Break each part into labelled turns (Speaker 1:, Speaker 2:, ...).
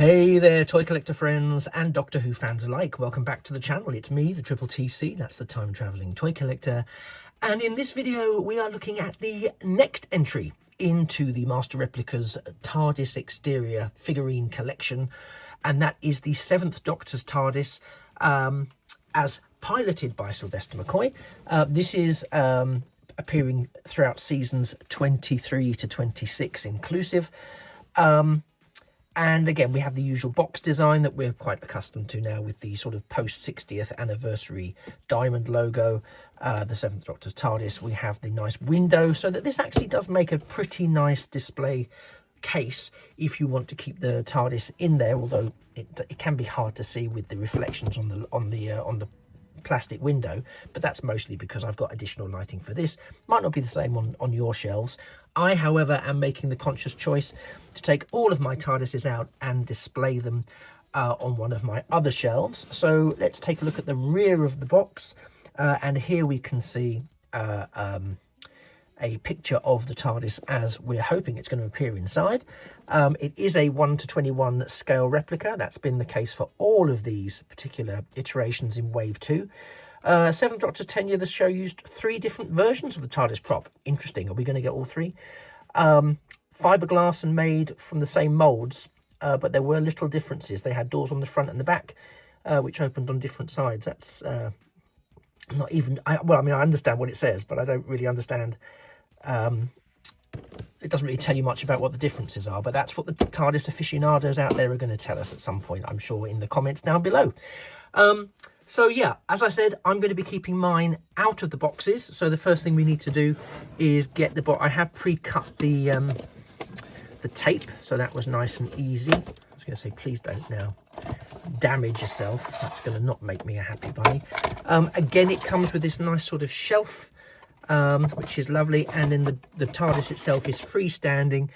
Speaker 1: Hey there, toy collector friends and Doctor Who fans alike. Welcome back to the channel. It's me, the Triple TC, that's the time travelling toy collector. And in this video, we are looking at the next entry into the Master Replicas TARDIS exterior figurine collection. And that is the 7th Doctor's TARDIS, as piloted by Sylvester McCoy. This is appearing throughout seasons 23 to 26 inclusive. And again, we have the usual box design that we're quite accustomed to now with the sort of post-60th anniversary diamond logo, the 7th Doctor's TARDIS. We have the nice window, so that this actually does make a pretty nice display case if you want to keep the TARDIS in there, although it can be hard to see with the reflections on the plastic window, but that's mostly because I've got additional lighting for this. Might not be the same on your shelves. I, however, am making the conscious choice to take all of my TARDISes out and display them on one of my other shelves. So let's take a look at the rear of the box, and here we can see a picture of the TARDIS as we're hoping it's going to appear inside. It is a 1:21 scale replica. That's been the case for all of these particular iterations in Wave 2. 7th Doctor's tenure, the show used 3 different versions of the TARDIS prop. Interesting. Are we going to get all 3? Fiberglass and made from the same moulds, but there were little differences. They had doors on the front and the back, which opened on different sides. That's not even... well, I mean, I understand what it says, but I don't really understand... it doesn't really tell you much about what the differences are, but that's what the TARDIS aficionados out there are going to tell us at some point, I'm sure, in the comments down below. So yeah, as I said, I'm going to be keeping mine out of the boxes. So the first thing we need to do is get the box. I have pre-cut the tape, so that was nice and easy. I was going to say, please don't now damage yourself. That's going to not make me a happy bunny. Again, it comes with this nice sort of shelf, which is lovely, and then the TARDIS itself is freestanding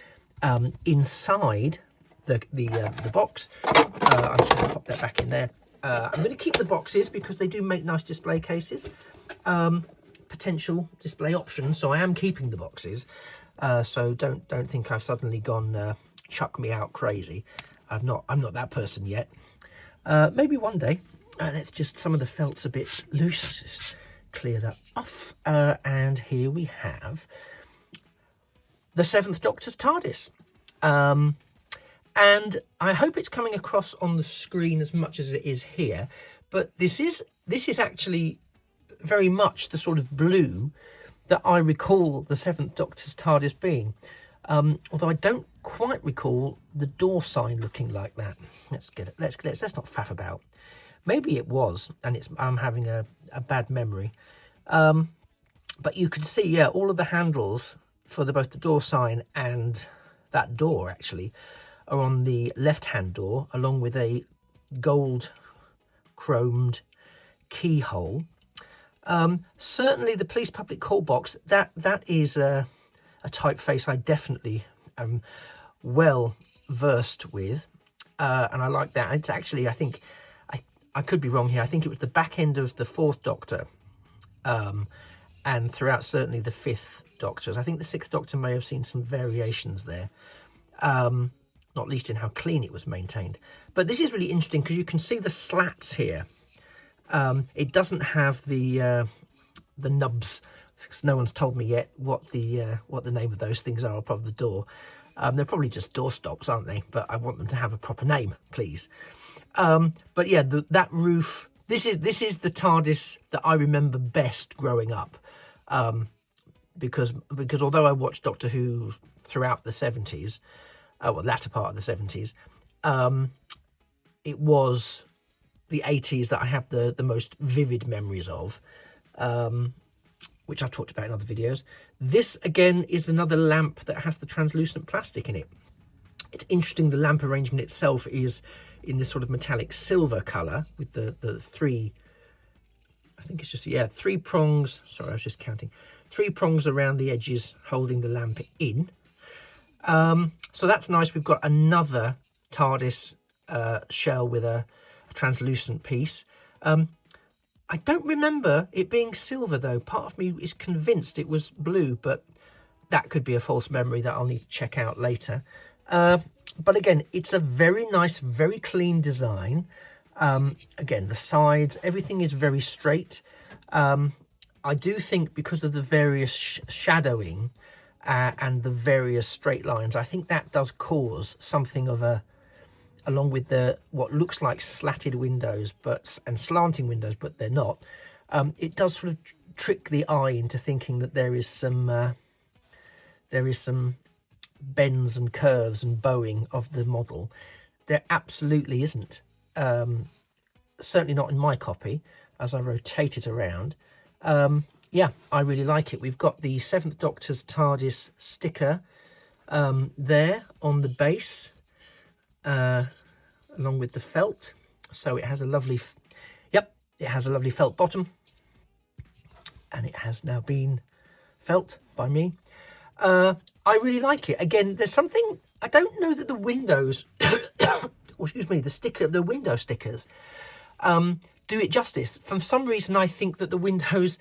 Speaker 1: inside the box. I'm just going to pop that back in there. I'm going to keep the boxes because they do make nice display cases, potential display options. So I am keeping the boxes. So don't think I've suddenly gone chuck me out crazy. I'm not that person yet. Maybe one day. Let's just, some of the felt's a bit loose. Just clear that off. And here we have the 7th Doctor's TARDIS. And I hope it's coming across on the screen as much as it is here, but this is actually very much the sort of blue that I recall the 7th Doctor's TARDIS being, although I don't quite recall the door sign looking like that. Let's get it. Let's not faff about. Maybe it was, and I'm having a bad memory. But you could see, yeah, all of the handles for both the door sign and that door actually are on the left-hand door, along with a gold chromed keyhole. Certainly the police public call box, that is a typeface I definitely am well versed with, and I like that. It's actually, I think, I could be wrong here, I think it was the back end of the 4th Doctor, and throughout certainly the 5th Doctors. I think the 6th Doctor may have seen some variations there. Not least in how clean it was maintained. But this is really interesting because you can see the slats here. It doesn't have the nubs, because no one's told me yet what the name of those things are above the door. They're probably just door stops, aren't they? But I want them to have a proper name, please. But yeah, that roof. This is the TARDIS that I remember best growing up, because although I watched Doctor Who throughout the 70s. Well, latter part of the 70s, it was the 80s that I have the most vivid memories of, which I've talked about in other videos. This, again, is another lamp that has the translucent plastic in it. It's interesting, the lamp arrangement itself is in this sort of metallic silver colour with the 3, I think it's just, yeah, 3 prongs, sorry, I was just counting, 3 prongs around the edges holding the lamp in. So that's nice. We've got another TARDIS shell with a translucent piece. I don't remember it being silver, though. Part of me is convinced it was blue, but that could be a false memory that I'll need to check out later. But again, it's a very nice, very clean design. Again, the sides, everything is very straight. I do think because of the various shadowing and the various straight lines, I think that does cause something of a, along with the what looks like slatted windows and slanting windows, but they're not. It does sort of trick the eye into thinking that there is some bends and curves and bowing of the model. There absolutely isn't. Certainly not in my copy as I rotate it around. Yeah, I really like it. We've got the 7th Doctor's TARDIS sticker there on the base, along with the felt. So it has a lovely, it has a lovely felt bottom, and it has now been felt by me. I really like it. Again, there's something, I don't know that the windows, excuse me, the window stickers do it justice. For some reason, I think that the windows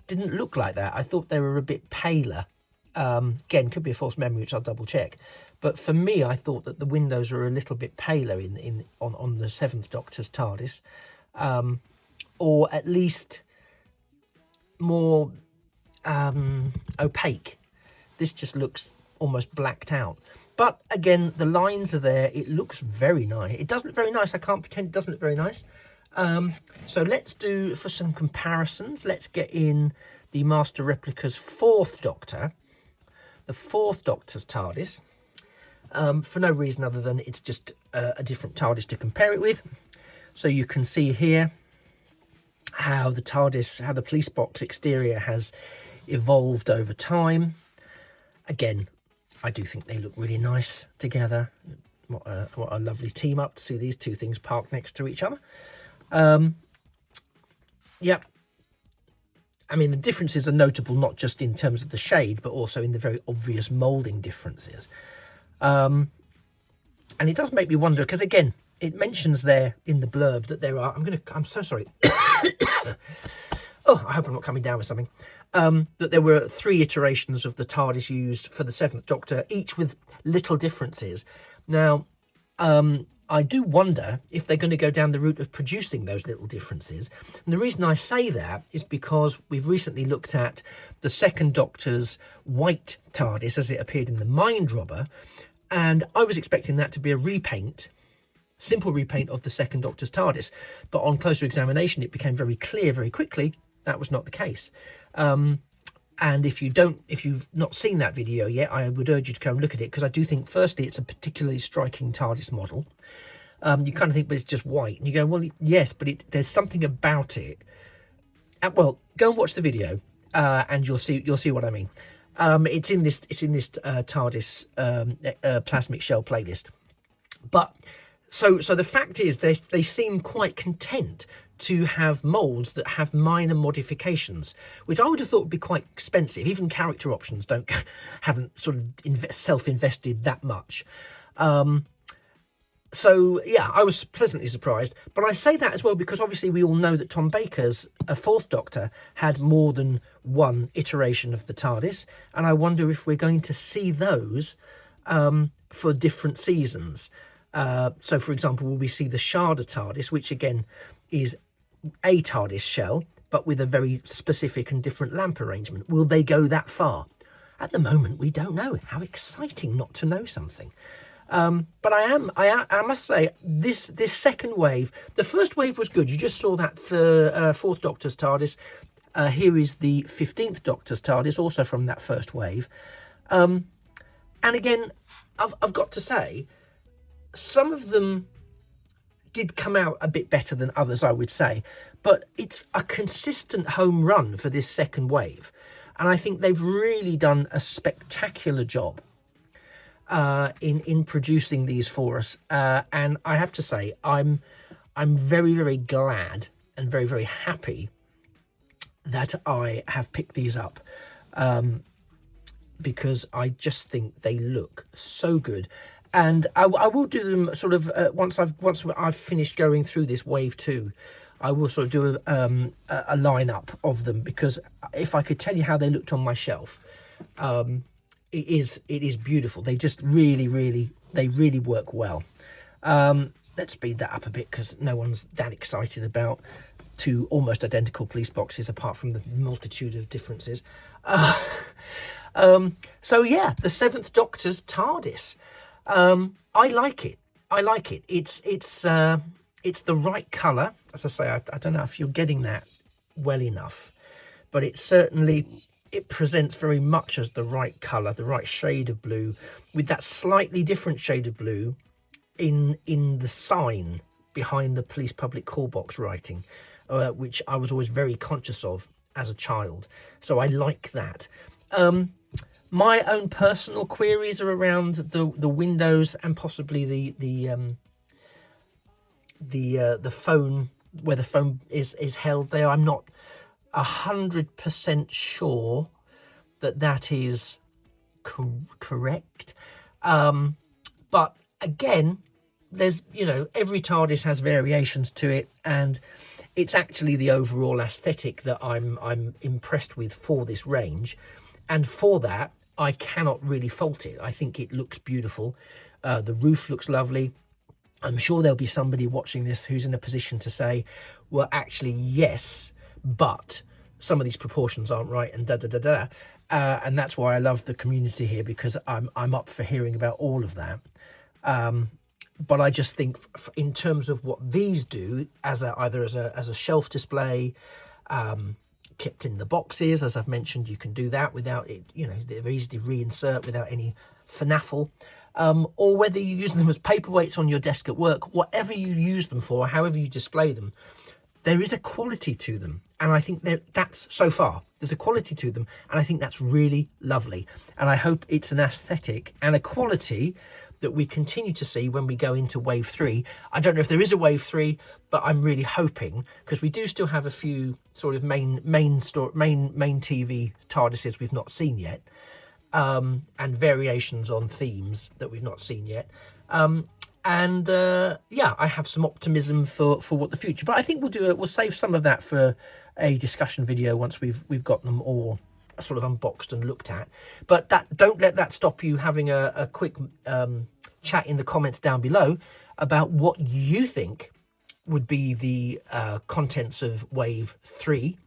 Speaker 1: didn't look like that. I thought they were a bit paler. Again, could be a false memory, which I'll double check. But for me, I thought that the windows were a little bit paler on the 7th Doctor's TARDIS, or at least more opaque. This just looks almost blacked out. But again, the lines are there. It looks very nice. It does look very nice. I can't pretend it doesn't look very nice. So let's do, for some comparisons, let's get in the Master Replicas 4th Doctor, the 4th Doctor's TARDIS, for no reason other than it's just a different TARDIS to compare it with. So you can see here how the TARDIS, how the police box exterior has evolved over time. Again, I do think they look really nice together. What a lovely team up to see these two things parked next to each other. Yeah, I mean, the differences are notable not just in terms of the shade, but also in the very obvious moulding differences. And it does make me wonder, because again, it mentions there in the blurb that there are, I'm so sorry. Oh, I hope I'm not coming down with something. That there were 3 iterations of the TARDIS used for the 7th Doctor, each with little differences. Now, I do wonder if they're going to go down the route of producing those little differences. And the reason I say that is because we've recently looked at the 2nd Doctor's white TARDIS as it appeared in the Mind Robber, and I was expecting that to be a repaint, simple repaint of the 2nd Doctor's TARDIS. But on closer examination, it became very clear very quickly that was not the case. And if you've not seen that video yet, I would urge you to go and look at it, because I do think, firstly, it's a particularly striking TARDIS model. You kind of think, but it's just white, and you go, well, yes, but there's something about it. Well, go and watch the video, and you'll see what I mean. It's in this TARDIS plasmic shell playlist. But so the fact is, they seem quite content to have moulds that have minor modifications, which I would have thought would be quite expensive. Even character options haven't sort of self-invested that much. So yeah, I was pleasantly surprised. But I say that as well because obviously we all know that Tom Baker's 4th Doctor had more than one iteration of the TARDIS, and I wonder if we're going to see those for different seasons. So for example, will we see the Sharda TARDIS, which again is a TARDIS shell, but with a very specific and different lamp arrangement? Will they go that far? At the moment, we don't know. How exciting not to know something. But I must say, this second wave, the first wave was good. You just saw that the 4th Doctor's TARDIS. Here is the 15th Doctor's TARDIS, also from that first wave. And again, I've got to say, some of them did come out a bit better than others, I would say, but it's a consistent home run for this second wave, and I think they've really done a spectacular job in producing these for us. And I have to say, I'm very, very glad and very, very happy that I have picked these up, because I just think they look so good. And I will do them sort of once I've finished going through this wave 2. I will sort of do a lineup of them, because if I could tell you how they looked on my shelf, it is beautiful. They just really, really They really work well. Let's speed that up a bit because no one's that excited about two almost identical police boxes apart from the multitude of differences. So yeah, the Seventh Doctor's TARDIS. I like it. I like it. It's the right colour. As I say, I don't know if you're getting that well enough, but it certainly, it presents very much as the right colour, the right shade of blue, with that slightly different shade of blue in the sign behind the police public call box writing, which I was always very conscious of as a child. So I like that. My own personal queries are around the windows and possibly the phone, where the phone is held there. I'm not 100% sure that is correct. But again, there's, you know, every TARDIS has variations to it, and it's actually the overall aesthetic that I'm impressed with for this range, and for that I cannot really fault it. I think it looks beautiful. The roof looks lovely. I'm sure there'll be somebody watching this who's in a position to say, well, actually, yes, but some of these proportions aren't right, and da-da-da-da. And that's why I love the community here, because I'm up for hearing about all of that. But I just think in terms of what these do, either as a shelf display, kept in the boxes, as I've mentioned, you can do that without it, you know, they're easy to reinsert without any fanaffle. Or whether you use them as paperweights on your desk at work, whatever you use them for, however you display them, there is a quality to them. And I think that's, so far, there's a quality to them. And I think that's really lovely. And I hope it's an aesthetic and a quality that we continue to see when we go into wave 3. I don't know if there is a wave 3, but I'm really hoping, because we do still have a few sort of main TV TARDISes we've not seen yet. And variations on themes that we've not seen yet. Yeah, I have some optimism for what the future. But I think we'll save some of that for a discussion video once we've got them all sort of unboxed and looked at. But don't let that stop you having a quick chat in the comments down below about what you think would be the contents of wave 3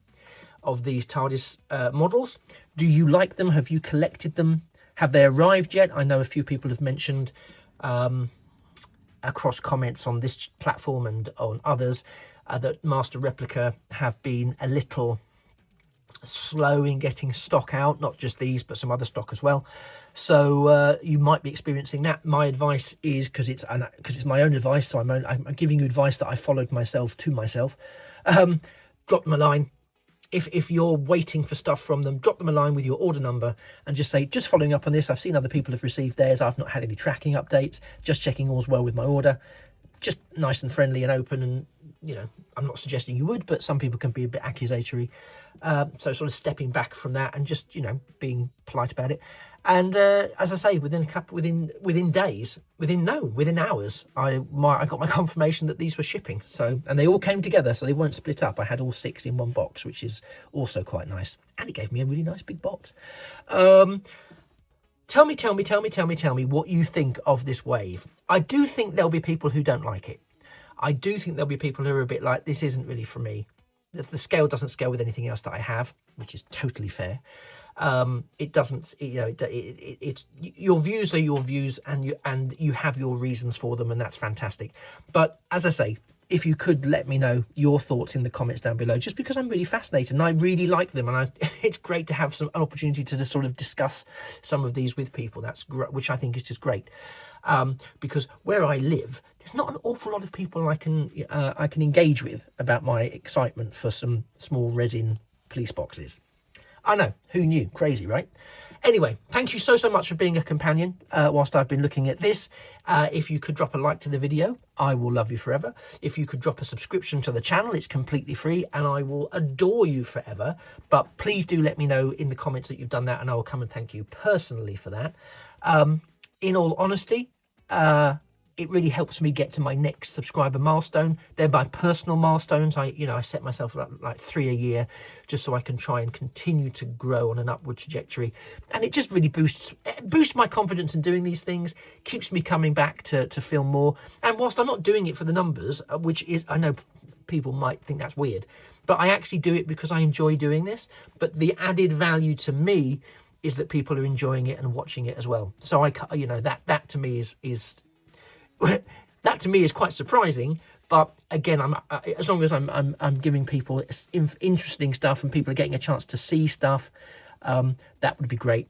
Speaker 1: of these TARDIS models. Do you like them? Have you collected them? Have they arrived yet? I know a few people have mentioned across comments on this platform and on others that Master Replica have been a little slow in getting stock out, not just these but some other stock as well. So you might be experiencing that. My advice is, because it's my own advice, so I'm giving you advice that I followed myself to myself. Drop them a line. If you're waiting for stuff from them, drop them a line with your order number and just say, just following up on this, I've seen other people have received theirs, I've not had any tracking updates, just checking all's well with my order. Just nice and friendly and open, and, you know, I'm not suggesting you would, but some people can be a bit accusatory. So sort of stepping back from that and just, you know, being polite about it. And as I say, within days, within hours, I got my confirmation that these were shipping. So, and they all came together, so they weren't split up. I had all 6 in one box, which is also quite nice. And it gave me a really nice big box. Tell me what you think of this wave. I do think there'll be people who don't like it. I do think there'll be people who are a bit like, this isn't really for me. The scale doesn't scale with anything else that I have, which is totally fair. It doesn't, you know, it's your views are your views, and you have your reasons for them, and that's fantastic. But as I say, if you could let me know your thoughts in the comments down below, just because I'm really fascinated and I really like them, and it's great to have an opportunity to just sort of discuss some of these with people. That's which I think is just great, because where I live, there's not an awful lot of people I can engage with about my excitement for some small resin police boxes. I know, who knew? Crazy, right? Anyway, thank you so much for being a companion whilst I've been looking at this. If you could drop a like to the video, I will love you forever. If you could drop a subscription to the channel, it's completely free, and I will adore you forever. But please do let me know in the comments that you've done that, and I will come and thank you personally for that. In all honesty, it really helps me get to my next subscriber milestone. They're my personal milestones. I set myself like 3 a year just so I can try and continue to grow on an upward trajectory. And it just really boosts my confidence in doing these things, keeps me coming back to film more. And whilst I'm not doing it for the numbers, which is, I know people might think that's weird, but I actually do it because I enjoy doing this. But the added value to me is that people are enjoying it and watching it as well. So that to me is that to me is quite surprising. But again, as long as I'm giving people interesting stuff and people are getting a chance to see stuff, that would be great.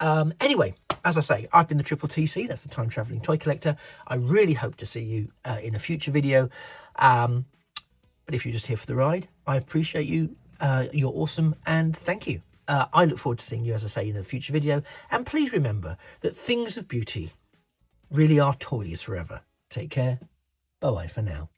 Speaker 1: Anyway, as I say, I've been the Triple TC. That's the Time Travelling Toy Collector. I really hope to see you in a future video. But if you're just here for the ride, I appreciate you. You're awesome, and thank you. I look forward to seeing you, as I say, in a future video. And please remember that things of beauty really are toys forever. Take care. Bye-bye for now.